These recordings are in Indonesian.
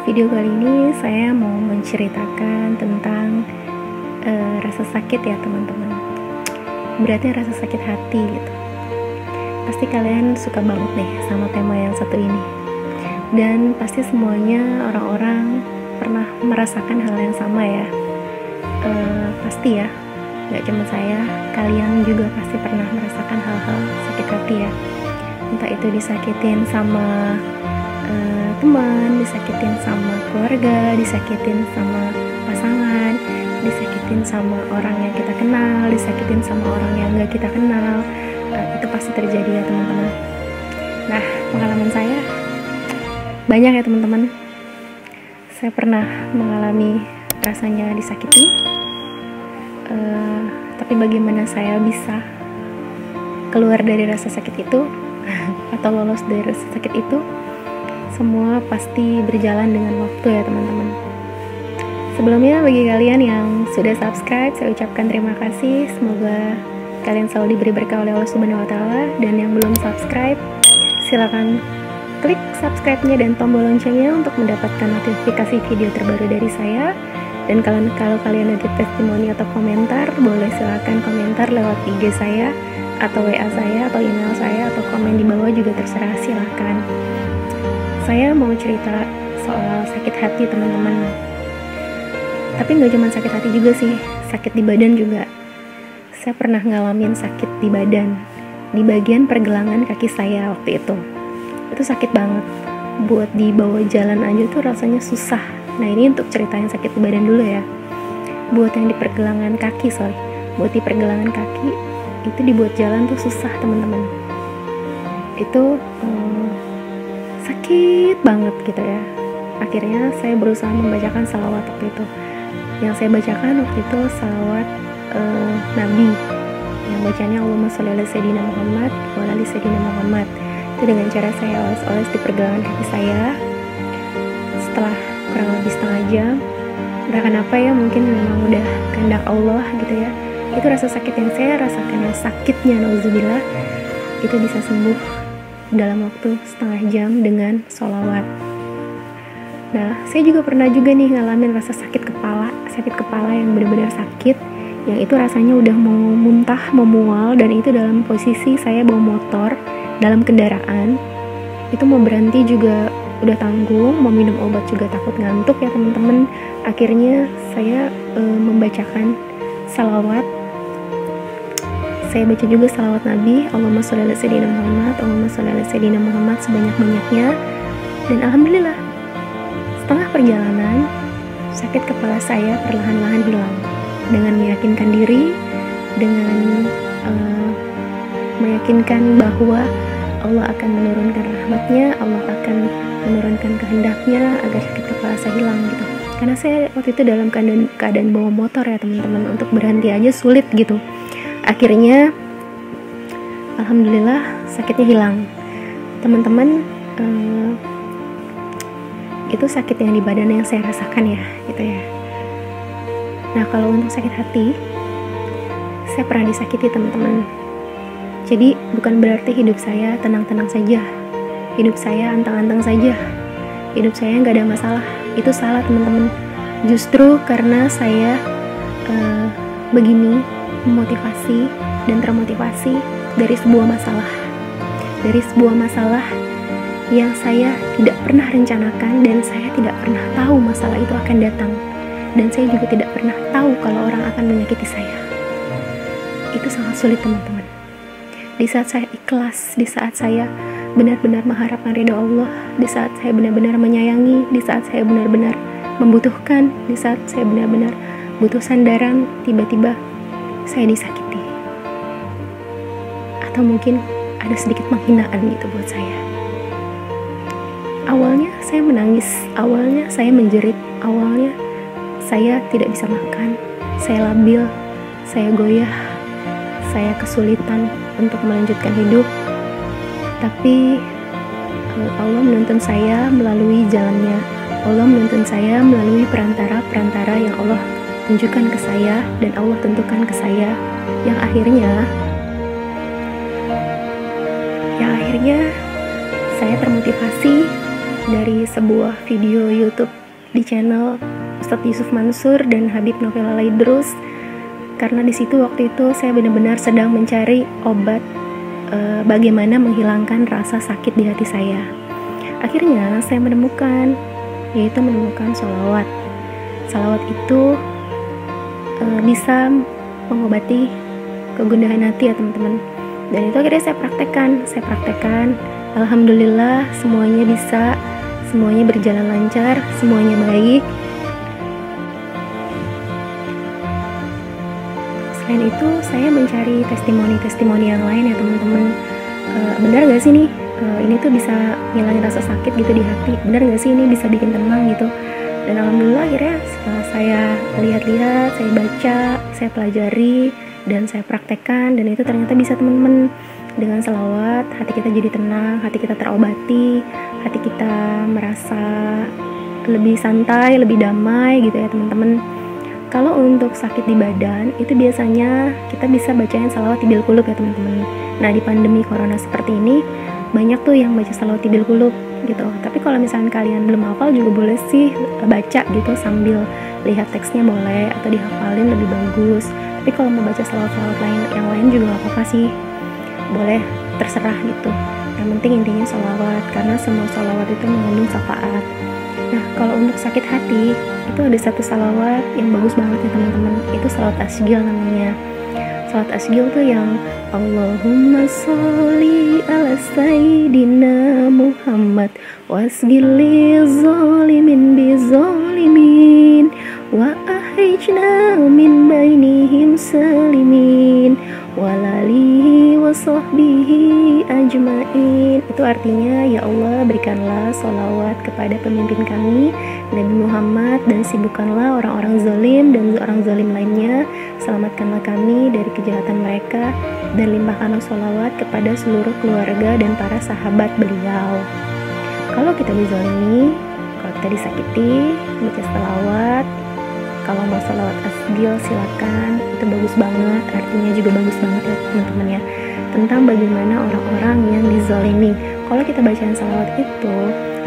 video kali ini saya mau menceritakan tentang rasa sakit ya teman-teman. Berarti rasa sakit hati gitu. Pasti kalian suka banget nih sama tema yang satu ini. Dan pasti semuanya orang-orang pernah merasakan hal yang sama ya. Pasti ya, gak cuma saya, kalian juga pasti pernah merasakan hal-hal sakit hati ya. Entah itu disakitin sama teman, disakitin sama keluarga, disakitin sama pasangan, disakitin sama orang yang kita kenal, disakitin sama orang yang gak kita kenal. Itu pasti terjadi ya teman-teman. Nah, pengalaman saya banyak ya teman-teman. Saya pernah mengalami rasanya disakiti, tapi bagaimana saya bisa keluar dari rasa sakit itu atau lolos dari rasa sakit itu, semua pasti berjalan dengan waktu ya teman-teman. Sebelumnya bagi kalian yang sudah subscribe, saya ucapkan terima kasih. Semoga kalian selalu diberi berkah oleh Allah Subhanahu wa Ta'ala. Dan yang belum subscribe, silakan klik subscribe-nya dan tombol loncengnya untuk mendapatkan notifikasi video terbaru dari saya. Dan kalau kalian ada testimoni atau komentar, boleh silakan komentar lewat IG saya atau WA saya atau email saya, atau komen di bawah juga terserah, silakan. Saya mau cerita soal sakit hati teman-teman. Tapi nggak cuma sakit hati juga sih, sakit di badan juga. Saya pernah ngalamin sakit di badan, di bagian pergelangan kaki saya waktu itu. Itu sakit banget. Buat dibawa jalan aja tuh rasanya susah. Nah ini untuk cerita yang sakit di badan dulu ya. Buat yang di pergelangan kaki, buat di pergelangan kaki itu dibuat jalan tuh susah teman-teman. Itu sakit banget gitu ya. Akhirnya saya berusaha membacakan salawat waktu itu. Yang saya bacakan waktu itu salawat Nabi, yang bacanya Allahumma sholli ala sayyidina Muhammad wa ala ali sayyidina Muhammad. Itu dengan cara saya oles-oles di pergelangan kaki saya. Setelah kurang lebih setengah jam, entah kenapa ya, mungkin memang udah kehendak Allah gitu ya, itu rasa sakit yang saya rasakan, yang sakitnya nauzubillah, itu bisa sembuh dalam waktu setengah jam dengan sholawat. Nah, saya juga pernah juga nih ngalamin rasa sakit kepala yang benar-benar sakit, yang itu rasanya udah mau muntah, mau mual, dan itu dalam posisi saya bawa motor dalam kendaraan. Itu mau berhenti juga udah tanggung, mau minum obat juga takut ngantuk ya teman-teman. Akhirnya saya membacakan salawat. Saya baca juga salawat Nabi, Allahumma sholli ala sayyidina Muhammad, Allahumma sholli ala sayyidina Muhammad sebanyak-banyaknya. Dan alhamdulillah, setengah perjalanan, sakit kepala saya perlahan-lahan hilang. Dengan meyakinkan diri, dengan meyakinkan bahwa Allah akan menurunkan rahmatnya, Allah akan menurunkan kehendaknya agar sakit kepala saya hilang gitu. Karena saya waktu itu dalam keadaan bawa motor ya teman-teman, untuk berhenti aja sulit gitu. Akhirnya alhamdulillah sakitnya hilang teman-teman. Itu sakit yang di badan yang saya rasakan ya gitu ya. Nah kalau untuk sakit hati, saya pernah disakiti teman-teman. Jadi bukan berarti hidup saya tenang-tenang saja, hidup saya antang-antang saja, hidup saya nggak ada masalah. Itu salah teman-teman. Justru karena saya begini, memotivasi dan termotivasi dari sebuah masalah yang saya tidak pernah rencanakan, dan saya tidak pernah tahu masalah itu akan datang, dan saya juga tidak pernah tahu kalau orang akan menyakiti saya. Itu sangat sulit teman-teman. Di saat saya ikhlas, di saat saya benar-benar mengharapkan ridha Allah, di saat saya benar-benar menyayangi, di saat saya benar-benar membutuhkan, di saat saya benar-benar butuh sandaran, tiba-tiba saya disakiti. Atau mungkin ada sedikit penghinaan gitu buat saya. Awalnya saya menangis, awalnya saya menjerit, awalnya saya tidak bisa makan, saya labil, saya goyah, saya kesulitan untuk melanjutkan hidup. Tapi Allah menuntun saya melalui jalannya. Allah menuntun saya melalui perantara-perantara yang Allah tunjukkan ke saya dan Allah tentukan ke saya, yang akhirnya saya termotivasi dari sebuah video YouTube di channel Ustadz Yusuf Mansur dan Habib Novel Alaidrus, karena di situ waktu itu saya benar-benar sedang mencari obat bagaimana menghilangkan rasa sakit di hati saya. Akhirnya saya menemukan sholawat. Sholawat itu bisa mengobati kegundahan hati ya teman-teman. Dan itu akhirnya saya praktekkan. Alhamdulillah semuanya bisa, semuanya berjalan lancar, semuanya baik. Selain itu saya mencari testimoni yang lain ya teman-teman. Benar gak sih nih ini tuh bisa ngilangin rasa sakit gitu di hati? Benar gak sih ini bisa bikin tenang gitu? Dan alhamdulillah akhirnya setelah saya lihat-lihat, saya baca, saya pelajari, dan saya praktekkan, dan itu ternyata bisa teman-teman. Dengan selawat hati kita jadi tenang, hati kita terobati, hati kita merasa lebih santai, lebih damai gitu ya teman-teman. Kalau untuk sakit di badan itu biasanya kita bisa bacain salawat tibil qulub ya teman-teman. Nah di pandemi corona seperti ini banyak tuh yang baca salawat tibil qulub gitu. Tapi kalau misalnya kalian belum hafal juga boleh sih baca gitu sambil lihat teksnya boleh, atau dihafalin lebih bagus. Tapi kalau mau baca salawat-salawat yang lain juga gak apa-apa sih, boleh, terserah gitu. Yang penting intinya salawat, karena semua salawat itu mengandung syafaat. Nah kalau untuk sakit hati itu ada satu salawat yang bagus banget ya teman-teman, itu salawat asgil namanya. Salawat asgil tuh yang Allahumma sholli ala sayyidina Muhammad wasgili zalimin bizalimin wa ahrijna min bainihim salimin walalihi wa sahbihi ajmain. Itu artinya, ya Allah berikanlah sholawat kepada pemimpin kami Nabi Muhammad, dan sibukkanlah orang-orang zalim dan orang zalim lainnya, selamatkanlah kami dari kejahatan mereka, dan limpahkanlah sholawat kepada seluruh keluarga dan para sahabat beliau. Kalau kita dizalimi, kalau kita disakiti, baca sholawat. Kalau mau sholawat asgil silakan, itu bagus banget, artinya juga bagus banget ya teman-teman ya, tentang bagaimana orang-orang yang dizalimi. Kalau kita bacaan sholawat itu,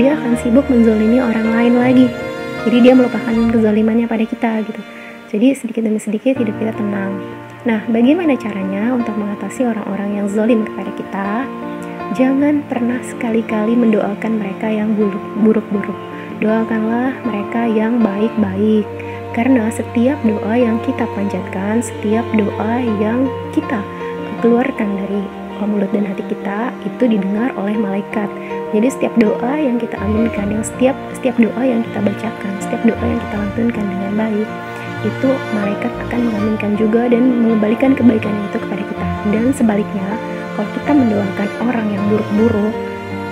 dia akan sibuk menzalimi orang lain lagi, jadi dia melupakan kezalimannya pada kita gitu. Jadi sedikit demi sedikit hidup kita tenang. Nah bagaimana caranya untuk mengatasi orang-orang yang zalim kepada kita? Jangan pernah sekali-kali mendoakan mereka yang buruk-buruk. Doakanlah mereka yang baik-baik. Karena setiap doa yang kita panjatkan, setiap doa yang kita keluarkan dari mulut dan hati kita, itu didengar oleh malaikat. Jadi setiap doa yang kita aminkan, setiap doa yang kita bacakan, setiap doa yang kita lantunkan dengan baik, itu malaikat akan mengaminkan juga dan mengembalikan kebaikan itu kepada kita. Dan sebaliknya, kalau kita mendoakan orang yang buruk-buruk,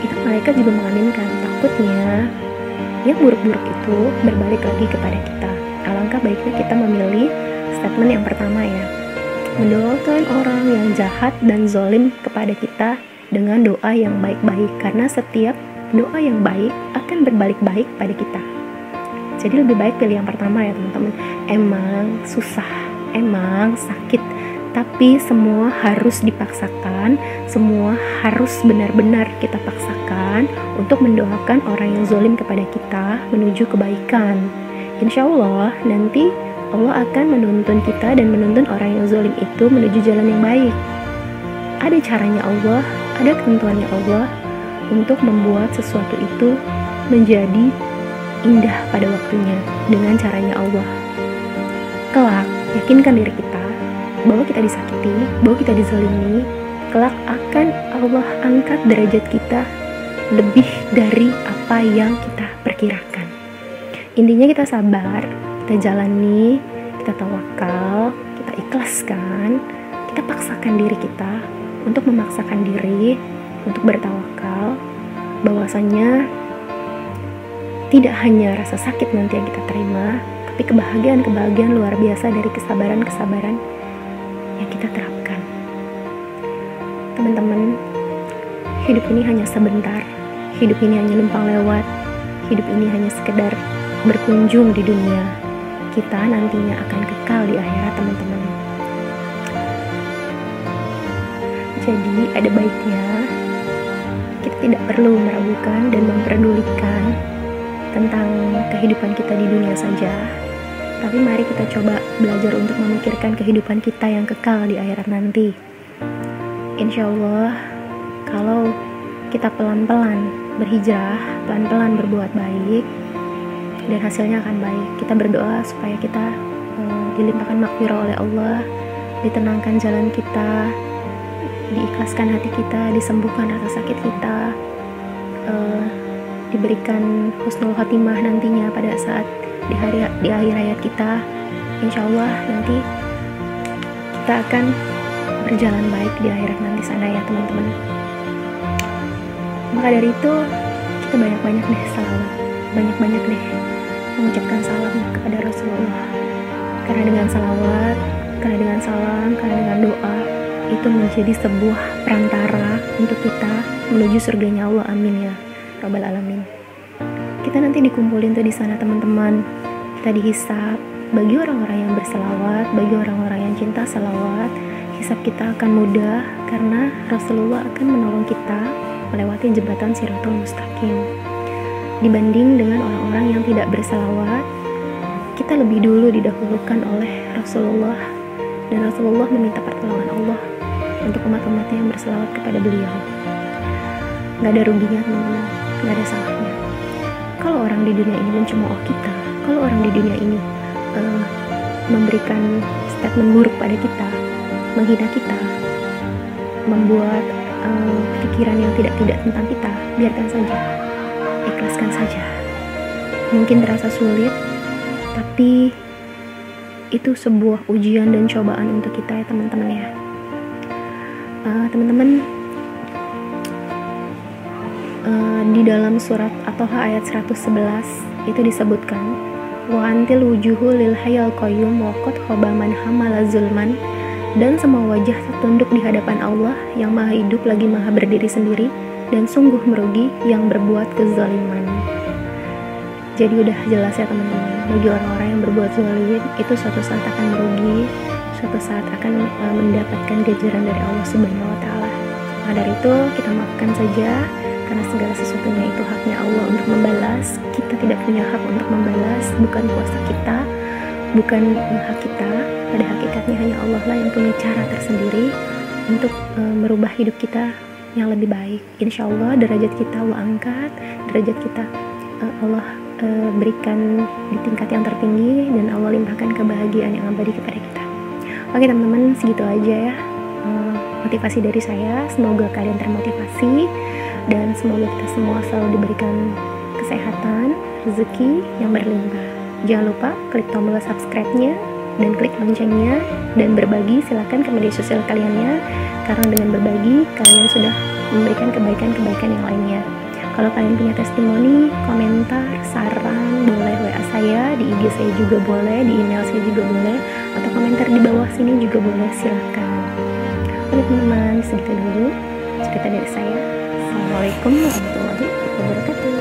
itu malaikat juga mengaminkan. Takutnya yang buruk-buruk itu berbalik lagi kepada kita. Alangkah baiknya kita memilih statement yang pertama ya, mendoakan orang yang jahat dan zalim kepada kita dengan doa yang baik-baik, karena setiap doa yang baik akan berbalik baik pada kita. Jadi lebih baik pilih yang pertama ya teman-teman. Emang susah, emang sakit, tapi semua harus dipaksakan, semua harus benar-benar kita paksakan untuk mendoakan orang yang zalim kepada kita menuju kebaikan. Insya Allah nanti Allah akan menuntun kita dan menuntun orang yang zalim itu menuju jalan yang baik. Ada caranya Allah, ada ketentuannya Allah untuk membuat sesuatu itu menjadi indah pada waktunya dengan caranya Allah. Kelak, yakinkan diri kita bahwa kita disakiti, bahwa kita dizalimi. Kelak akan Allah angkat derajat kita lebih dari apa yang kita perkirakan. Intinya kita sabar, kita jalani, kita tawakal, kita ikhlaskan, kita paksakan diri kita untuk memaksakan diri untuk bertawakal, bahwasanya tidak hanya rasa sakit nanti yang kita terima, tapi kebahagiaan-kebahagiaan luar biasa dari kesabaran-kesabaran yang kita terapkan. Teman-teman, hidup ini hanya sebentar, hidup ini hanya numpang lewat, hidup ini hanya sekedar berkunjung di dunia. Kita nantinya akan kekal di akhirat teman-teman. Jadi ada baiknya kita tidak perlu meragukan dan memperdulikan tentang kehidupan kita di dunia saja, tapi mari kita coba belajar untuk memikirkan kehidupan kita yang kekal di akhirat nanti. Insya Allah, kalau kita pelan-pelan berhijrah, pelan-pelan berbuat baik, dan hasilnya akan baik. Kita berdoa supaya kita dilimpahkan maghfirah oleh Allah, ditenangkan jalan kita, diikhlaskan hati kita, disembuhkan rasa sakit kita, diberikan husnul khotimah nantinya pada saat di akhir hayat kita. Insya Allah nanti kita akan berjalan baik di akhirat nanti sana ya teman-teman. Maka dari itu kita banyak-banyak deh salawat, banyak-banyak deh mengucapkan salam kepada Rasulullah. Karena dengan salawat, karena dengan salam, karena dengan doa, itu menjadi sebuah perantara untuk kita menuju surganya Allah. Amin ya Rabbal Alamin. Kita nanti dikumpulin tuh di sana teman-teman. Kita dihisab. Bagi orang-orang yang berselawat, bagi orang-orang yang cinta salawat, hisab kita akan mudah karena Rasulullah akan menolong kita melewati jembatan Shirathul Mustaqim. Dibanding dengan orang-orang yang tidak berselawat, kita lebih dulu didahulukan oleh Rasulullah, dan Rasulullah meminta pertolongan Allah untuk umat-umatnya yang berselawat kepada beliau. Gak ada ruginya teman-teman, gak ada salahnya. Kalau orang di dunia ini mencemooh kita, kalau orang di dunia ini memberikan statement buruk pada kita, menghina kita, membuat pikiran yang tidak tentang kita, biarkan saja, ikhlaskan saja. Mungkin terasa sulit, tapi itu sebuah ujian dan cobaan untuk kita ya teman-teman ya. Teman-teman, di dalam surat At-Thaha ayat 111 itu disebutkan, wa antil wujuhu lil hayyil qayyum wa qad khaba man hamala zulman, dan semua wajah tunduk di hadapan Allah yang maha hidup lagi maha berdiri sendiri, dan sungguh merugi yang berbuat kezaliman. Jadi udah jelas ya teman-teman, bagi orang-orang yang berbuat zalim itu suatu saat akan merugi, suatu saat akan mendapatkan ganjaran dari Allah Subhanahu wa taala. Nah, dari itu kita maafkan saja, karena segala sesuatunya itu haknya Allah untuk membalas. Kita tidak punya hak untuk membalas, bukan kuasa kita, bukan hak kita. Pada hakikatnya hanya Allah lah yang punya cara tersendiri untuk merubah hidup kita yang lebih baik. Insya Allah derajat kita Allah angkat, derajat kita Allah berikan di tingkat yang tertinggi, dan Allah limpahkan kebahagiaan yang abadi kepada kita. Oke teman-teman, segitu aja ya motivasi dari saya. Semoga kalian termotivasi, dan semoga kita semua selalu diberikan kesehatan, rezeki yang berlimpah. Jangan lupa klik tombol subscribe-nya dan klik loncengnya, dan berbagi silakan ke media sosial kaliannya, karena dengan berbagi kalian sudah memberikan kebaikan-kebaikan yang lainnya. Kalau kalian punya testimoni, komentar, saran, boleh WA saya, di IG saya juga boleh, di email saya juga boleh, atau komentar di bawah sini juga boleh, silakan. Oke teman-teman, segitu dulu cerita dari saya. Assalamualaikum warahmatullahi wabarakatuh.